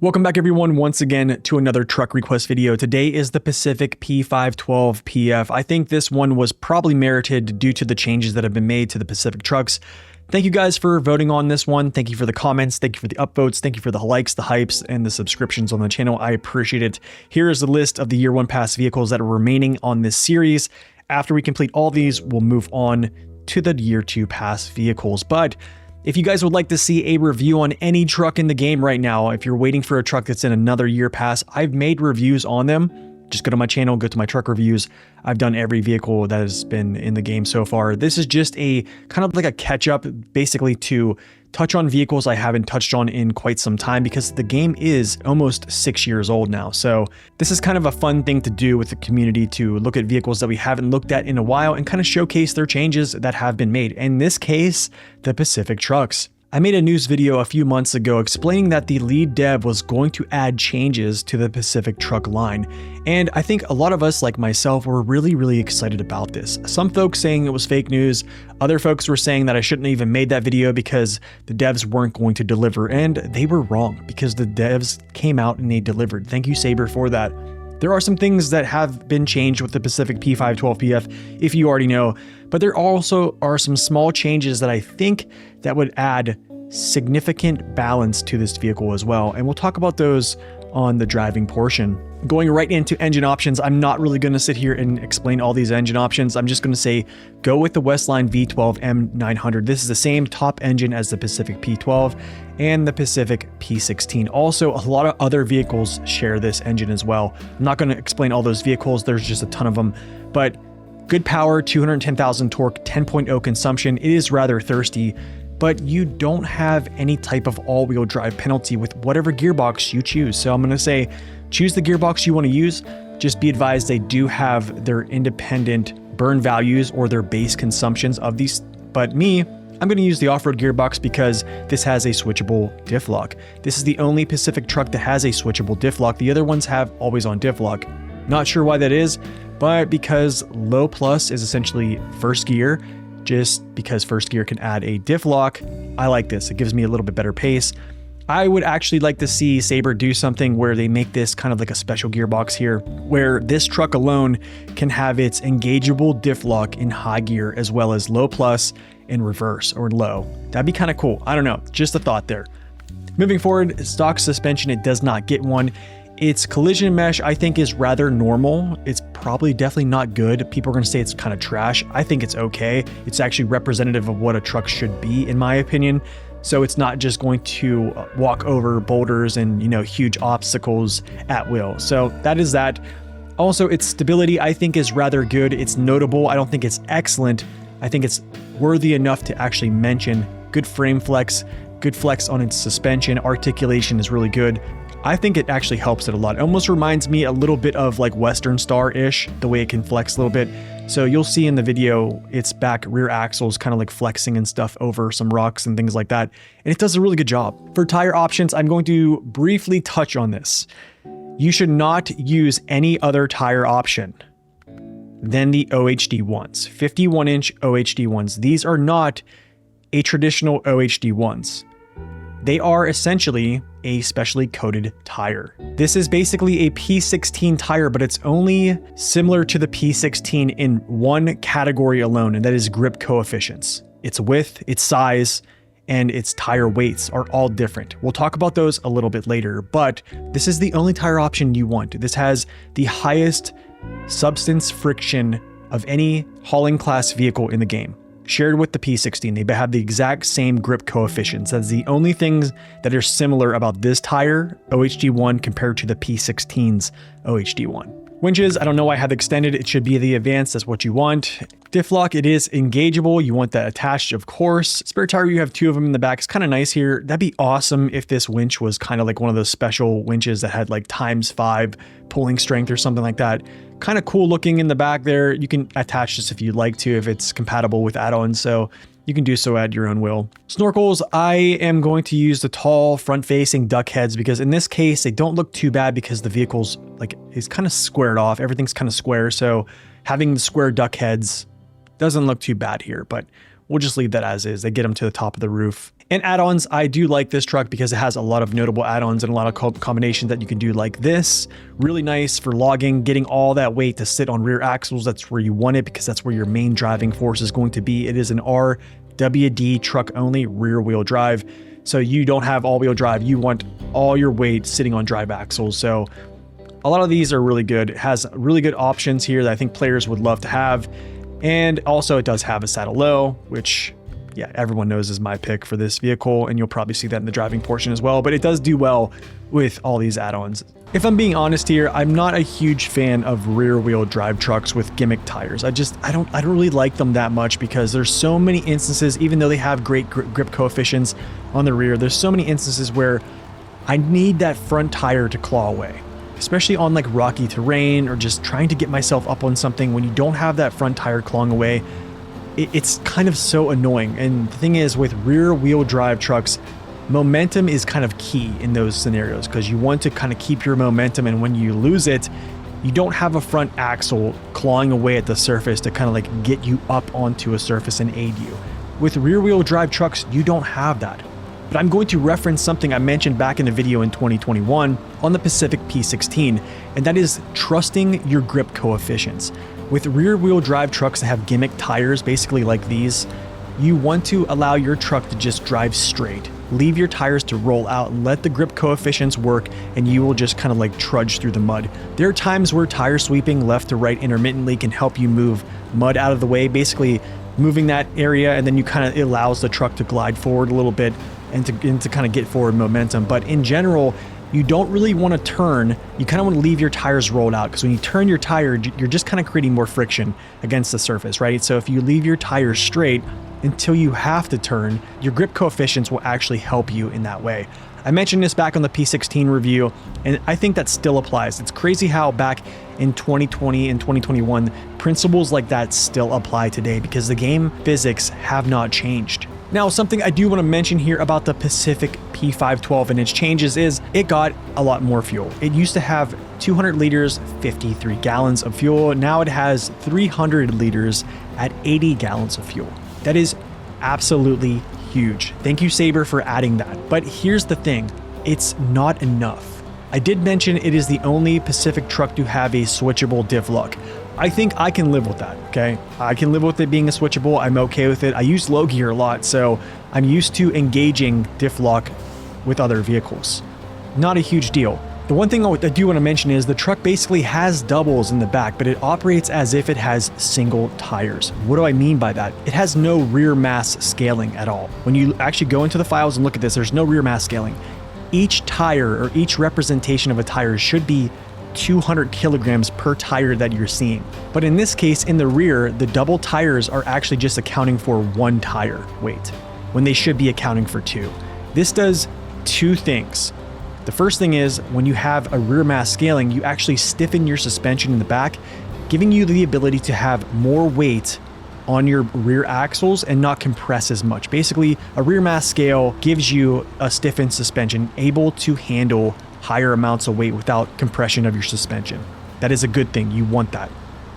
Welcome back everyone once again to another truck request video. Today is the Pacific P512 PF. I think this one was probably merited due to the changes that have been made to the Pacific trucks. Thank you guys for voting on this one. Thank you for the comments. Thank you for the upvotes. Thank you for the likes, the hypes, and the subscriptions on the channel. I appreciate it. Here is the list of the year one pass vehicles that are remaining on this series. After we complete all these, we'll move on to the year two pass vehicles. But if you guys would like to see a review on any truck in the game right now, if you're waiting for a truck that's in another year pass, I've made reviews on them. Just go to my channel, go to my truck reviews. I've done every vehicle that has been in the game so far. This is just a kind of like a catch up, basically to touch on vehicles I haven't touched on in quite some time because the game is almost 6 years old now. So this is kind of a fun thing to do with the community, to look at vehicles that we haven't looked at in a while and kind of showcase their changes that have been made. In this case, the Pacific trucks. I made a news video a few months ago explaining that the lead dev was going to add changes to the Pacific truck line. And I think a lot of us, like myself, were really excited about this. Some folks saying it was fake news. Other folks were saying that I shouldn't have even made that video because the devs weren't going to deliver. And they were wrong because the devs came out and they delivered. Thank you, Saber, for that. There are some things that have been changed with the Pacific P512 PF, if you already know, but there also are some small changes that I think that would add significant balance to this vehicle as well. And we'll talk about those on the driving portion. Going right into engine options, I'm not really going to sit here and explain all these engine options. I'm just going to say, go with the Westline V12 M900. This is the same top engine as the Pacific P12 and the Pacific P16. Also, a lot of other vehicles share this engine as well. I'm not going to explain all those vehicles. There's just a ton of them, but good power, 210,000 torque, 10.0 consumption. It is rather thirsty, but you don't have any type of all-wheel drive penalty with whatever gearbox you choose. So I'm going to say, choose the gearbox you want to use. Just be advised they do have their independent burn values or their base consumptions of these. But me, I'm going to use the off-road gearbox because this has a switchable diff lock. This is the only Pacific truck that has a switchable diff lock. The other ones have always-on diff lock. Not sure why that is, but because low plus is essentially first gear, just because first gear can add a diff lock, I like this. It gives me a little bit better pace. I would actually like to see Saber do something where they make this kind of like a special gearbox here, where this truck alone can have its engageable diff lock in high gear as well as low plus and reverse or low. That'd be kind of cool. I don't know, just a thought there. Moving forward, stock suspension, it does not get one. Its collision mesh, I think, is rather normal. It's probably definitely not good. People are going to say it's kind of trash. I think it's okay. It's actually representative of what a truck should be, in my opinion. So it's not just going to walk over boulders and, you know, huge obstacles at will. So that is that. Also, its stability, I think, is rather good. It's notable. I don't think it's excellent. I think it's worthy enough to actually mention. Good frame flex, good flex on its suspension. Articulation is really good. I think it actually helps it a lot. It almost reminds me a little bit of like Western Star-ish, the way it can flex a little bit. So you'll see in the video, its back rear axles kind of like flexing and stuff over some rocks and things like that. And it does a really good job. For tire options, I'm going to briefly touch on this. You should not use any other tire option than the OHD ones, 51-inch OHD ones. These are not a traditional OHD ones. They are essentially a specially coated tire. This is basically a P16 tire, but it's only similar to the P16 in one category alone, and that is grip coefficients. Its width, its size, and its tire weights are all different. We'll talk about those a little bit later, but this is the only tire option you want. This has the highest substance friction of any hauling class vehicle in the game, shared with the P16. They have the exact same grip coefficients. That's the only things that are similar about this tire, OHD1, compared to the P16's OHD1. Winches, I don't know why I have extended. It should be the advanced. That's what you want. Diff lock, it is engageable. You want that attached, of course. Spare tire, you have two of them in the back. It's kind of nice here. That'd be awesome if this winch was kind of like one of those special winches that had like ×5 pulling strength or something like that. Kind of cool looking in the back there. You can attach this if you'd like to, if it's compatible with add-ons. So you can do so at your own will. Snorkels, I am going to use the tall front-facing duck heads because in this case, they don't look too bad because the vehicle's like is kind of squared off. Everything's kind of square. So having the square duck heads doesn't look too bad here, but we'll just leave that as is. They get them to the top of the roof. And add-ons, I do like this truck because it has a lot of notable add-ons and a lot of combinations that you can do like this. Really nice for logging, getting all that weight to sit on rear axles. That's where you want it because that's where your main driving force is going to be. It is an RWD truck only, rear wheel drive. So you don't have all-wheel drive. You want all your weight sitting on drive axles. So a lot of these are really good. It has really good options here that I think players would love to have. And also it does have a saddle low, which yeah, everyone knows is my pick for this vehicle, and you'll probably see that in the driving portion as well, but it does do well with all these add-ons. If I'm being honest here, I'm not a huge fan of rear-wheel drive trucks with gimmick tires. I don't really like them that much because there's so many instances, even though they have great grip coefficients on the rear, there's so many instances where I need that front tire to claw away, especially on like rocky terrain or just trying to get myself up on something. When you don't have that front tire clawing away, it's kind of so annoying. And the thing is, with rear wheel drive trucks, momentum is kind of key in those scenarios because you want to kind of keep your momentum, and when you lose it, you don't have a front axle clawing away at the surface to kind of like get you up onto a surface and aid you. With rear wheel drive trucks, you don't have that. But I'm going to reference something I mentioned back in the video in 2021 on the Pacific P16, and that is trusting your grip coefficients. With rear wheel drive trucks that have gimmick tires, basically like these, you want to allow your truck to just drive straight. Leave your tires to roll out and let the grip coefficients work, and you will just kind of like trudge through the mud. There are times where tire sweeping left to right intermittently can help you move mud out of the way, basically moving that area, and then it allows the truck to glide forward a little bit and to kind of get forward momentum. But in general, you don't really want to turn. You kind of want to leave your tires rolled out, because when you turn your tire, you're just kind of creating more friction against the surface, right? So if you leave your tires straight until you have to turn, your grip coefficients will actually help you in that way. I mentioned this back on the P16 review, and I think that still applies. It's crazy how back in 2020 and 2021, principles like that still apply today because the game physics have not changed. Now, something I do want to mention here about the Pacific P512 and its changes is it got a lot more fuel. It used to have 200 liters, 53 gallons of fuel. Now it has 300 liters at 80 gallons of fuel. That is absolutely huge. Thank you, Sabre, for adding that. But here's the thing, it's not enough. I did mention it is the only Pacific truck to have a switchable diff lock. I think I can live with that, okay? I can live with it being a switchable. I'm okay with it. I use low gear a lot, so I'm used to engaging diff lock with other vehicles. Not a huge deal. The one thing I do want to mention is the truck basically has doubles in the back, but it operates as if it has single tires. What do I mean by that? It has no rear mass scaling at all. When you actually go into the files and look at this, there's no rear mass scaling. Each tire or each representation of a tire should be 200 kilograms per tire that you're seeing. But in this case, in the rear, the double tires are actually just accounting for one tire weight when they should be accounting for two. This does two things. The first thing is when you have a rear mass scaling, you actually stiffen your suspension in the back, giving you the ability to have more weight on your rear axles and not compress as much. Basically, a rear mass scale gives you a stiffened suspension, able to handle higher amounts of weight without compression of your suspension. That is a good thing. You want that.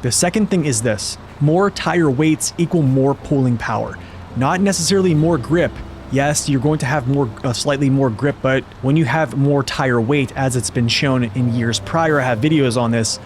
The second thing is this: more tire weights equal more pulling power, not necessarily more grip. Yes, you're going to have slightly more grip, but when you have more tire weight, as it's been shown in years prior, I have videos on this,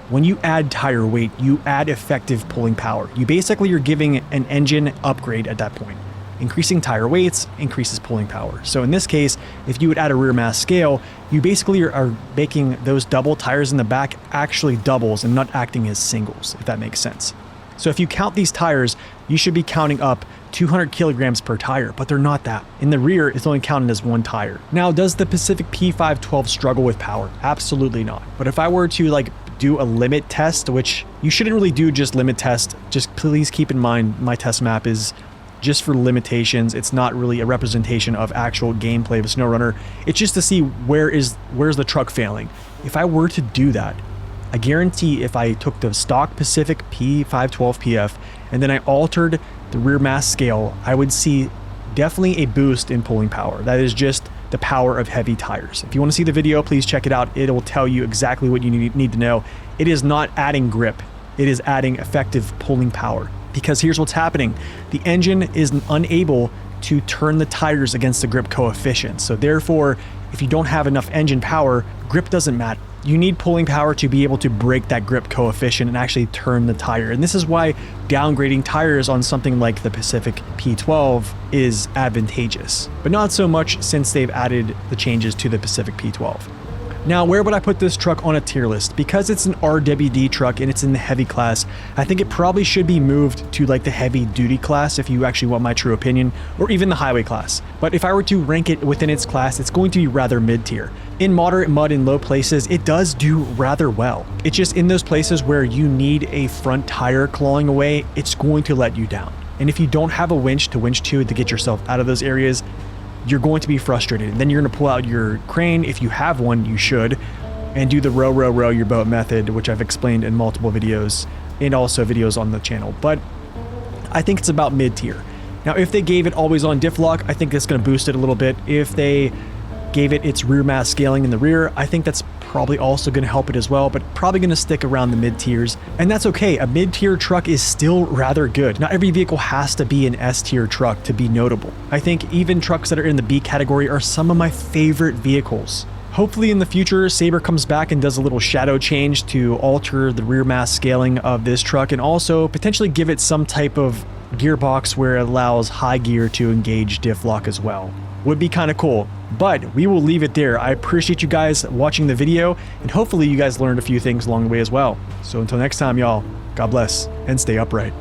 when you add tire weight, you add effective pulling power. You basically are giving an engine upgrade at that point. Increasing tire weights increases pulling power. So in this case, if you would add a rear mass scale, you basically are making those double tires in the back actually doubles and not acting as singles, if that makes sense. So if you count these tires, you should be counting up 200 kilograms per tire, but they're not that. In the rear, it's only counted as one tire. Now, does the Pacific P512 struggle with power? Absolutely not. But if I were to do a limit test, which you shouldn't really do just limit test, just please keep in mind my test map is just for limitations. It's not really a representation of actual gameplay of a SnowRunner. It's just to see where's the truck failing. If I were to do that, I guarantee if I took the stock Pacific P512 PF and then I altered the rear mass scale, I would see definitely a boost in pulling power. That is just the power of heavy tires. If you want to see the video, please check it out. It will tell you exactly what you need to know. It is not adding grip. It is adding effective pulling power. Because here's what's happening. The engine is unable to turn the tires against the grip coefficient. So therefore, if you don't have enough engine power, grip doesn't matter. You need pulling power to be able to break that grip coefficient and actually turn the tire. And this is why downgrading tires on something like the Pacific P12 is advantageous, but not so much since they've added the changes to the Pacific P12. Now, where would I put this truck on a tier list? Because it's an RWD truck and it's in the heavy class, I think it probably should be moved to like the heavy duty class if you actually want my true opinion, or even the highway class. But if I were to rank it within its class, it's going to be rather mid-tier. In moderate mud and low places, it does do rather well. It's just in those places where you need a front tire clawing away, it's going to let you down. And if you don't have a winch to get yourself out of those areas, you're going to be frustrated. And then you're going to pull out your crane, if you have one, you should, and do the row your boat method, which I've explained in multiple videos and also videos on the channel. But I think it's about mid-tier. Now, if they gave it always on diff lock, I think that's going to boost it a little bit. If they gave it its rear mass scaling in the rear, I think that's probably also going to help it as well, but probably going to stick around the mid tiers. And that's okay. A mid tier truck is still rather good. Not every vehicle has to be an S tier truck to be notable. I think even trucks that are in the B category are some of my favorite vehicles. Hopefully in the future, Sabre comes back and does a little shadow change to alter the rear mass scaling of this truck and also potentially give it some type of gearbox where it allows high gear to engage diff lock as well. Would be kind of cool. But we will leave it there. I appreciate you guys watching the video, and hopefully you guys learned a few things along the way as well. So until next time, y'all, God bless and stay upright.